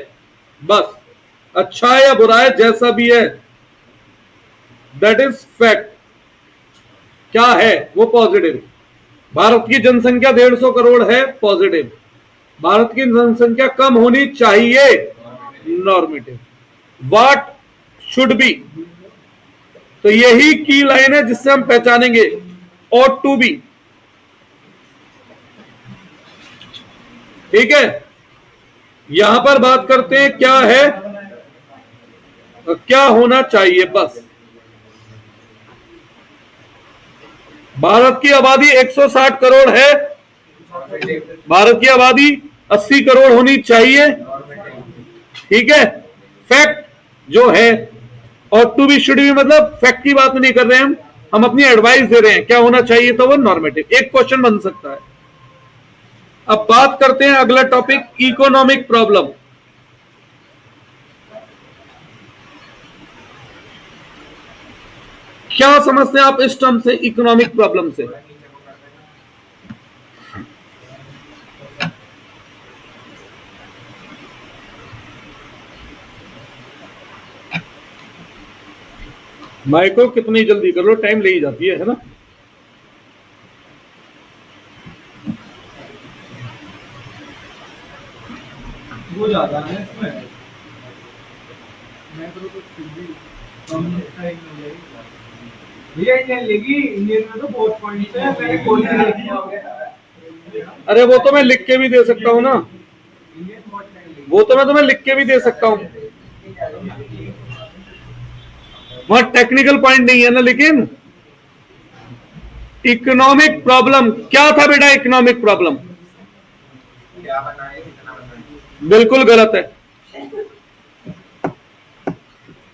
बस अच्छा है या बुरा है, जैसा भी है, दैट इज फैक्ट। क्या है वो पॉजिटिव। भारत की जनसंख्या 150 करोड़ है, पॉजिटिव। भारत की जनसंख्या कम होनी चाहिए, नॉर्मेटिव। व्हाट शुड बी, तो यही की लाइन है जिससे हम पहचानेंगे ऑट टू बी। ठीक है, यहां पर बात करते हैं क्या है, क्या होना चाहिए, बस। भारत की आबादी 160 करोड़ है, भारत की आबादी 80 करोड़ होनी चाहिए। ठीक है, फैक्ट जो है। और टू बी शुड बी मतलब फैक्ट की बात नहीं कर रहे हैं हम अपनी एडवाइस दे रहे हैं क्या होना चाहिए, तो वो नॉर्मेटिव। एक क्वेश्चन बन सकता है। अब बात करते हैं अगला टॉपिक, इकोनॉमिक प्रॉब्लम। क्या समझते हैं आप इस टर्म से, इकोनॉमिक प्रॉब्लम से? माइको कितनी जल्दी कर लो, टाइम ले ही जाती है ना। वो ज्यादा है इसमें, मैं तो फिर भी कम टाइम में लेगी। ये इंडियन लेगी, इंडियन में तो बहुत पॉइंट्स है, मैंने कोई नहीं लिखा। अरे वो तो मैं लिख के भी दे सकता हूँ ना, वो तो मैं तुम्हें लिख के भी दे सकता हूँ, वहां टेक्निकल पॉइंट नहीं है ना। लेकिन इकोनॉमिक प्रॉब्लम क्या था बेटा? इकोनॉमिक प्रॉब्लम बिल्कुल गलत है।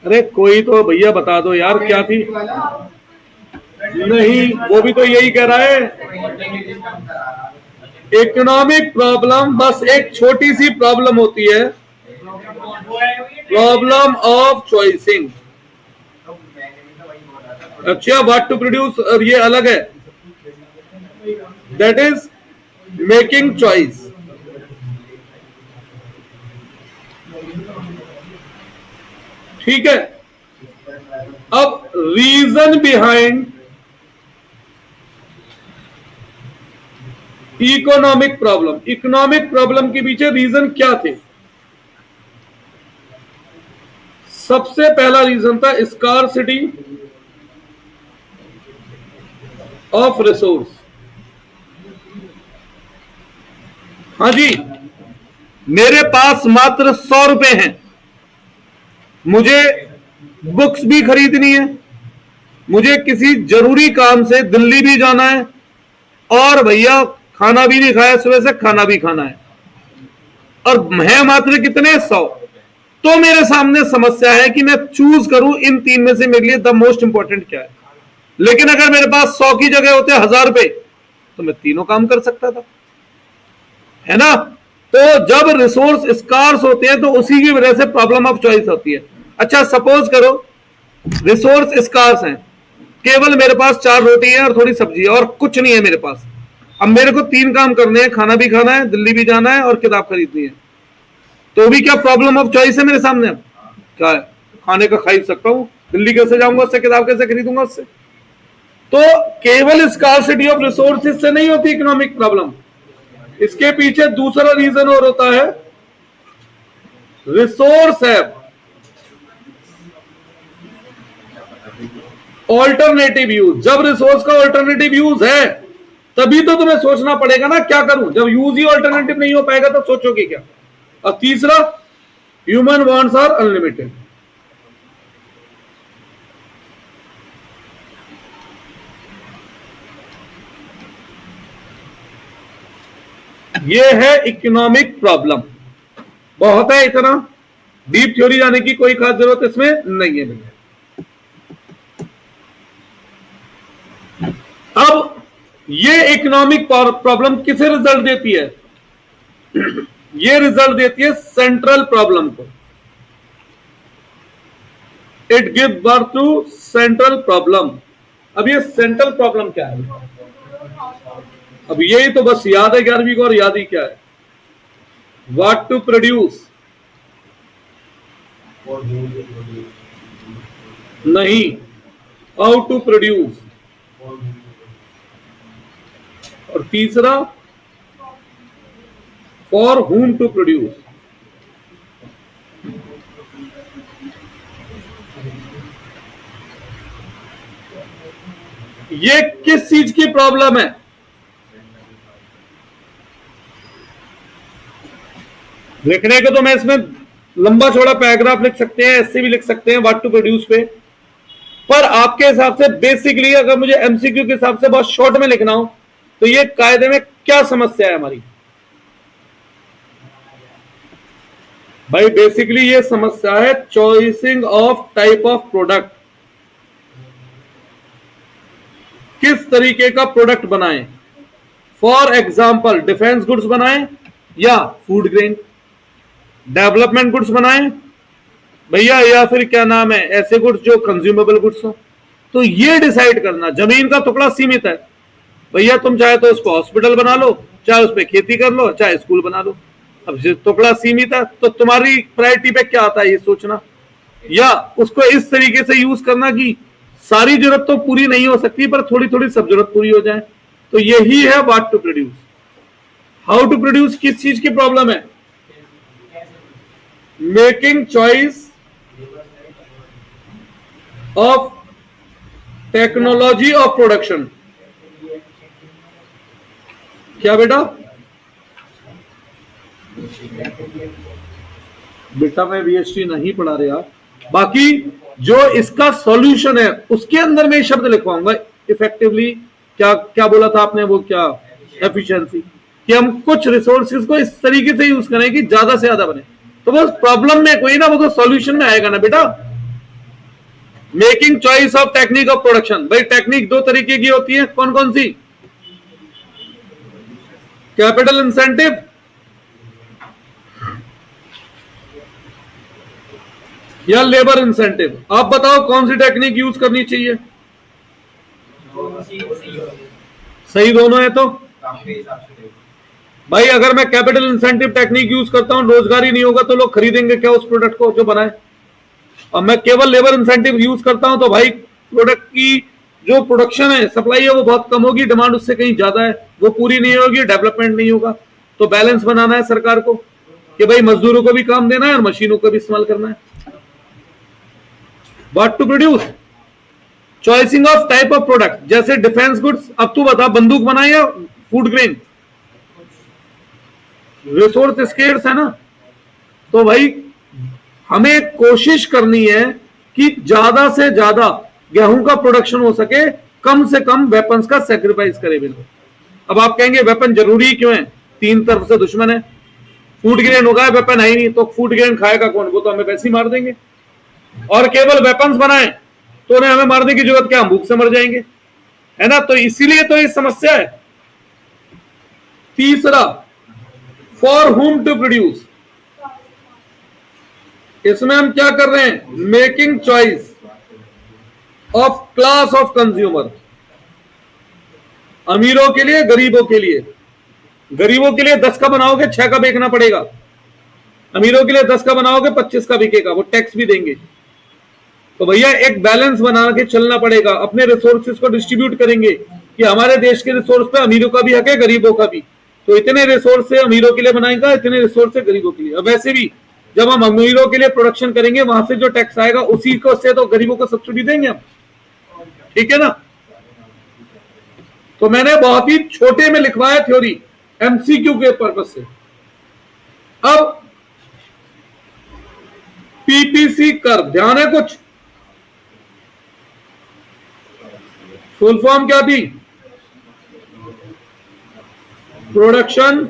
अरे कोई तो भैया बता दो यार क्या थी। नहीं, वो भी तो यही कह रहा है। इकोनॉमिक प्रॉब्लम बस एक छोटी सी प्रॉब्लम होती है, प्रॉब्लम ऑफ चॉइसिंग। अच्छा, व्हाट टू प्रोड्यूस और ये अलग है, दैट इज मेकिंग चॉइस। ठीक है। अब reason behind economic problem, economic problem के पीछे रीजन क्या थे? सबसे पहला रीजन था स्कार्सिटी ऑफ रिसोर्स। हाँ जी, मेरे पास मात्र 100 रुपए हैं, मुझे बुक्स भी खरीदनी है, मुझे किसी जरूरी काम से दिल्ली भी जाना है, और भैया खाना भी नहीं खाया सुबह से, खाना भी खाना है, और है मात्र कितने 100। तो मेरे सामने समस्या है कि मैं चूज करूं इन तीन में से मेरे लिए द मोस्ट इंपॉर्टेंट क्या है। लेकिन अगर मेरे पास 100 की जगह होते 1000 रुपए तो मैं तीनों काम कर सकता था, है ना। तो जब रिसोर्स स्कार्स होते हैं तो उसी की वजह से प्रॉब्लम ऑफ चॉइस होती है। अच्छा, सपोज करो रिसोर्स स्कार्स हैं, केवल मेरे पास 4 रोटी है और थोड़ी सब्जी है और कुछ नहीं है मेरे पास। अब मेरे को 3 काम करने हैं, खाना भी खाना है, दिल्ली भी जाना है और किताब खरीदनी है। तो भी क्या प्रॉब्लम ऑफ चॉइस है मेरे सामने? क्या है? खाने का खरीद सकता हूं, दिल्ली कैसे जाऊंगा उससे, किताब कैसे खरीदूंगा उससे। तो केवल स्कार्सिटी ऑफ रिसोर्सेज से नहीं होती इकोनॉमिक प्रॉब्लम, इसके पीछे दूसरा रीजन और होता है, रिसोर्स है ऑल्टरनेटिव यूज। जब रिसोर्स का ऑल्टरनेटिव यूज है तभी तो तुम्हें सोचना पड़ेगा ना क्या करूं। जब यूज ही ऑल्टरनेटिव नहीं हो पाएगा तो सोचोगे क्या। और तीसरा, ह्यूमन वांट्स आर अनलिमिटेड। ये है इकोनॉमिक प्रॉब्लम। बहुत है, इतना डीप थ्योरी जाने की कोई खास जरूरत इसमें नहीं है। अब ये इकोनॉमिक प्रॉब्लम किसे रिजल्ट देती है? ये रिजल्ट देती है सेंट्रल प्रॉब्लम को। It give birth to central problem. अब ये सेंट्रल प्रॉब्लम क्या है? अब यही तो बस याद है 11वीं को, और याद ही क्या है, व्हाट टू प्रोड्यूस नहीं, हाउ टू प्रोड्यूस। और तीसरा, फॉर whom टू प्रोड्यूस। ये किस चीज की प्रॉब्लम है? लिखने को तो मैं इसमें लंबा चौड़ा पैराग्राफ लिख सकते हैं, ऐसे भी लिख सकते हैं व्हाट टू प्रोड्यूस पे, पर आपके हिसाब से बेसिकली अगर मुझे एमसीक्यू के हिसाब से बहुत शॉर्ट में लिखना हो तो ये कायदे में क्या समस्या है हमारी? भाई बेसिकली ये समस्या है choosing of type of product. किस तरीके का प्रोडक्ट बनाएं। फॉर एग्जाम्पल डिफेंस गुड्स बनाएं या फूड ग्रेन, डेवलपमेंट गुड्स बनाएं भैया, या फिर क्या नाम है ऐसे गुड्स जो कंज्यूमेबल गुड्स हो। तो ये डिसाइड करना। जमीन का टुकड़ा सीमित है भैया, तुम चाहे तो उसको हॉस्पिटल बना लो, चाहे उस पर खेती कर लो, चाहे स्कूल बना लो। अब टुकड़ा सीमित है तो तुम्हारी प्रायोरिटी पे क्या आता है ये सोचना, या उसको इस तरीके से यूज करना कि सारी जरूरत तो पूरी नहीं हो सकती, पर थोड़ी थोड़ी सब जरूरत पूरी हो जाए। तो यही है what to produce. How to produce किस चीज की प्रॉब्लम है? Making choice of technology of production. क्या बेटा? बेटा मैं वीएसटी नहीं पढ़ा रहा, बाकी जो इसका सॉल्यूशन है उसके अंदर मैं शब्द लिखवाऊंगा इफेक्टिवली। क्या क्या बोला था आपने? वो क्या एफिशिएंसी, कि हम कुछ रिसोर्सेज को इस तरीके से यूज करें कि ज्यादा से ज्यादा बने। तो बस प्रॉब्लम में कोई ना, वो तो सॉल्यूशन में आएगा ना बेटा। Making choice of technique of production. भाई टेक्निक दो तरीके की होती है, कौन कौन सी? कैपिटल इंसेंटिव या लेबर इंसेंटिव। आप बताओ कौन सी टेक्निक यूज करनी चाहिए? सही दोनों है। तो भाई अगर मैं कैपिटल इंसेंटिव टेक्निक यूज करता हूं, रोजगार ही नहीं होगा तो लोग खरीदेंगे क्या उस प्रोडक्ट को जो बनाए? और मैं केवल लेबर इंसेंटिव यूज करता हूं तो भाई प्रोडक्ट की जो प्रोडक्शन है, सप्लाई है, वो बहुत कम होगी, डिमांड उससे कहीं ज्यादा है, वो पूरी नहीं होगी, डेवलपमेंट नहीं होगा। तो बैलेंस बनाना है सरकार को कि भाई मजदूरों को भी काम देना है और मशीनों को भी इस्तेमाल करना है। What to produce, choicing of type of product. जैसे डिफेंस गुड्स, अब तू बता बंदूक बनाए या फूड ग्रेन? रिसोर्स स्केर्स है ना, तो भाई हमें कोशिश करनी है कि ज्यादा से ज्यादा गेहूं का प्रोडक्शन हो सके, कम से कम वेपन्स का सेक्रीफाइस करे बिना। अब आप कहेंगे वेपन जरूरी क्यों है? तीन तरफ से दुश्मन है। फूड ग्रेन होगा, वेपन है ही नहीं, तो फूड ग्रेन खाएगा कौन? वो तो हमें वैसे ही मार देंगे। और केवल वेपन्स बनाए तो उन्हें हमें मारने की जरूरत क्या? हम भूख से मर जाएंगे, है ना। तो इसीलिए तो ये समस्या है। तीसरा, फॉर हुम टू प्रोड्यूस। इसमें हम क्या कर रहे हैं? Making choice of class of consumer. अमीरों के लिए, गरीबों के लिए। गरीबों के लिए 10 का बनाओगे 6 का बेचना पड़ेगा, अमीरों के लिए 10 का बनाओगे 25 का बिकेगा, वो टैक्स भी देंगे। तो भैया एक बैलेंस बना के चलना पड़ेगा। अपने रिसोर्सेज को डिस्ट्रीब्यूट करेंगे कि हमारे देश के रिसोर्स पे अमीरों का भी हक है, गरीबों का भी। तो इतने रिसोर्स से अमीरों के लिए बनाएगा, इतने रिसोर्स से गरीबों के लिए। और वैसे भी जब हम अमीरों के लिए प्रोडक्शन करेंगे, वहां से जो टैक्स आएगा उसी को से तो गरीबों को सब्सिडी देंगे हम, ठीक है ना। तो मैंने बहुत ही छोटे में लिखवाया थ्योरी, एमसीक्यू के पर्पज से। अब पीपीसी कर्व, ध्यान है कुछ? फुल फॉर्म क्या थी? प्रोडक्शन।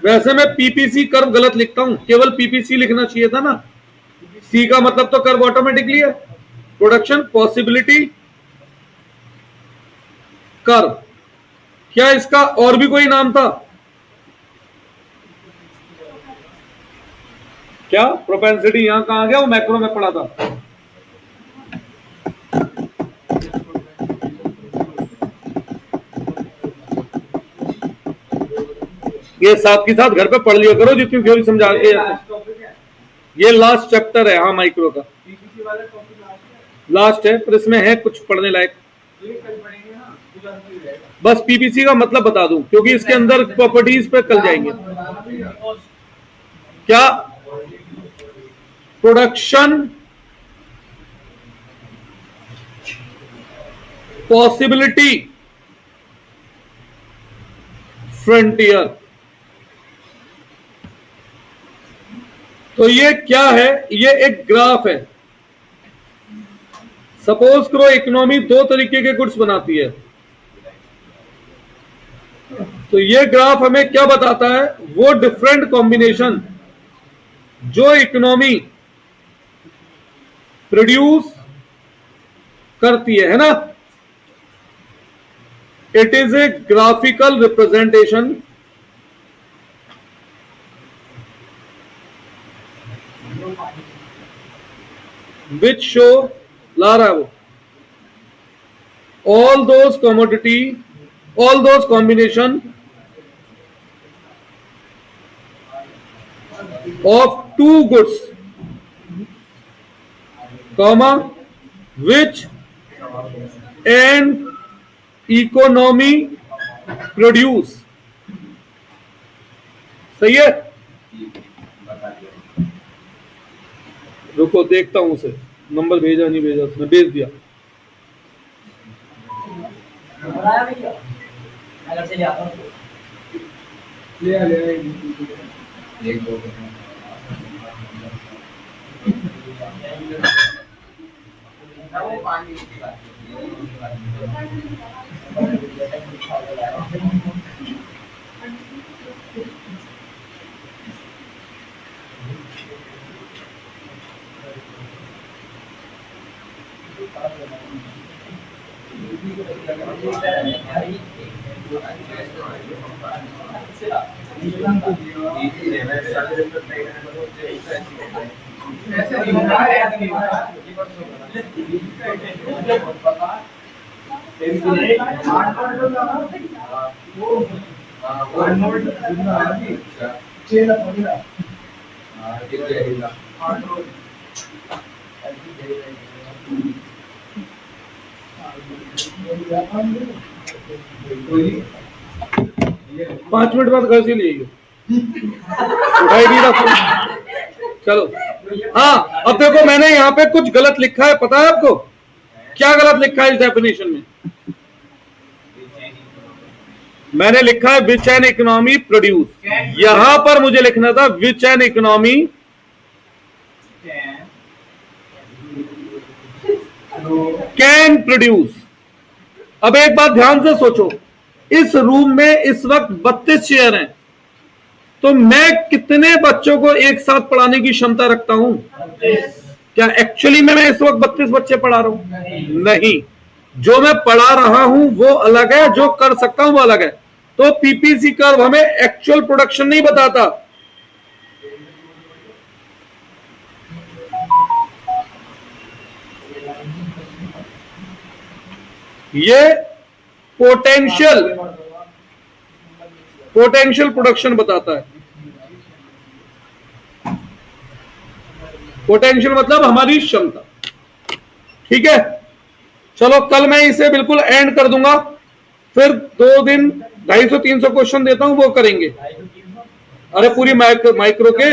वैसे मैं पीपीसी कर्व गलत लिखता हूं, केवल पीपीसी लिखना चाहिए था ना। सी का मतलब तो कर्व ऑटोमेटिकली है। Production possibility curve. क्या इसका और भी कोई नाम था? क्या प्रोपेंसिटी? यहां कहां गया? वो मैक्रो में पढ़ा था। ये साथ के साथ घर पे पढ़ लिया करो जितनी थ्योरी समझा के। ये लास्ट चैप्टर है, हाँ, माइक्रो का लास्ट है, पर इसमें है कुछ पढ़ने लायक। बस पीपीसी का मतलब बता दूं, क्योंकि इसके अंदर प्रॉपर्टीज पे कल जाएंगे। क्या? Production possibility frontier. तो ये क्या है? ये एक ग्राफ है। सपोज करो इकोनॉमी दो तरीके के गुड्स बनाती है, तो ये ग्राफ हमें क्या बताता है? वो डिफरेंट कॉम्बिनेशन जो इकोनॉमी प्रोड्यूस करती है ना। It is a graphical representation which show, ला रहा है वो, all those commodity, all those combination of two goods, comma, which and economy produce. सही है, रुको देखता हूं उसे, नंबर भेजा नहीं भेजा उसने, भेज दिया। पांच मिनट बाद घर से ले आइए, उठाई नहीं रहा फोन। चलो हाँ, अब देखो मैंने यहाँ पे कुछ गलत लिखा है, पता है आपको क्या गलत लिखा है इस डेफिनेशन में? मैंने लिखा है विच एन इकोनॉमी प्रोड्यूस, यहां पर मुझे लिखना था विच एन इकोनॉमी कैन प्रोड्यूस। अब एक बात ध्यान से सोचो, इस रूम में इस वक्त 32 चेयर हैं, तो मैं कितने बच्चों को एक साथ पढ़ाने की क्षमता रखता हूं? क्या एक्चुअली में मैं इस वक्त 32 बच्चे पढ़ा रहा हूं? नहीं, जो मैं पढ़ा रहा हूं वो अलग है, जो कर सकता हूं वो अलग है। तो पीपीसी कर्व हमें एक्चुअल प्रोडक्शन नहीं बताता, ये पोटेंशियल प्रोडक्शन बताता है। पोटेंशियल मतलब हमारी क्षमता। ठीक है, चलो कल मैं इसे बिल्कुल एंड कर दूंगा, फिर 2 दिन 250-300 क्वेश्चन देता हूं, वो करेंगे। अरे पूरी माइक्रो के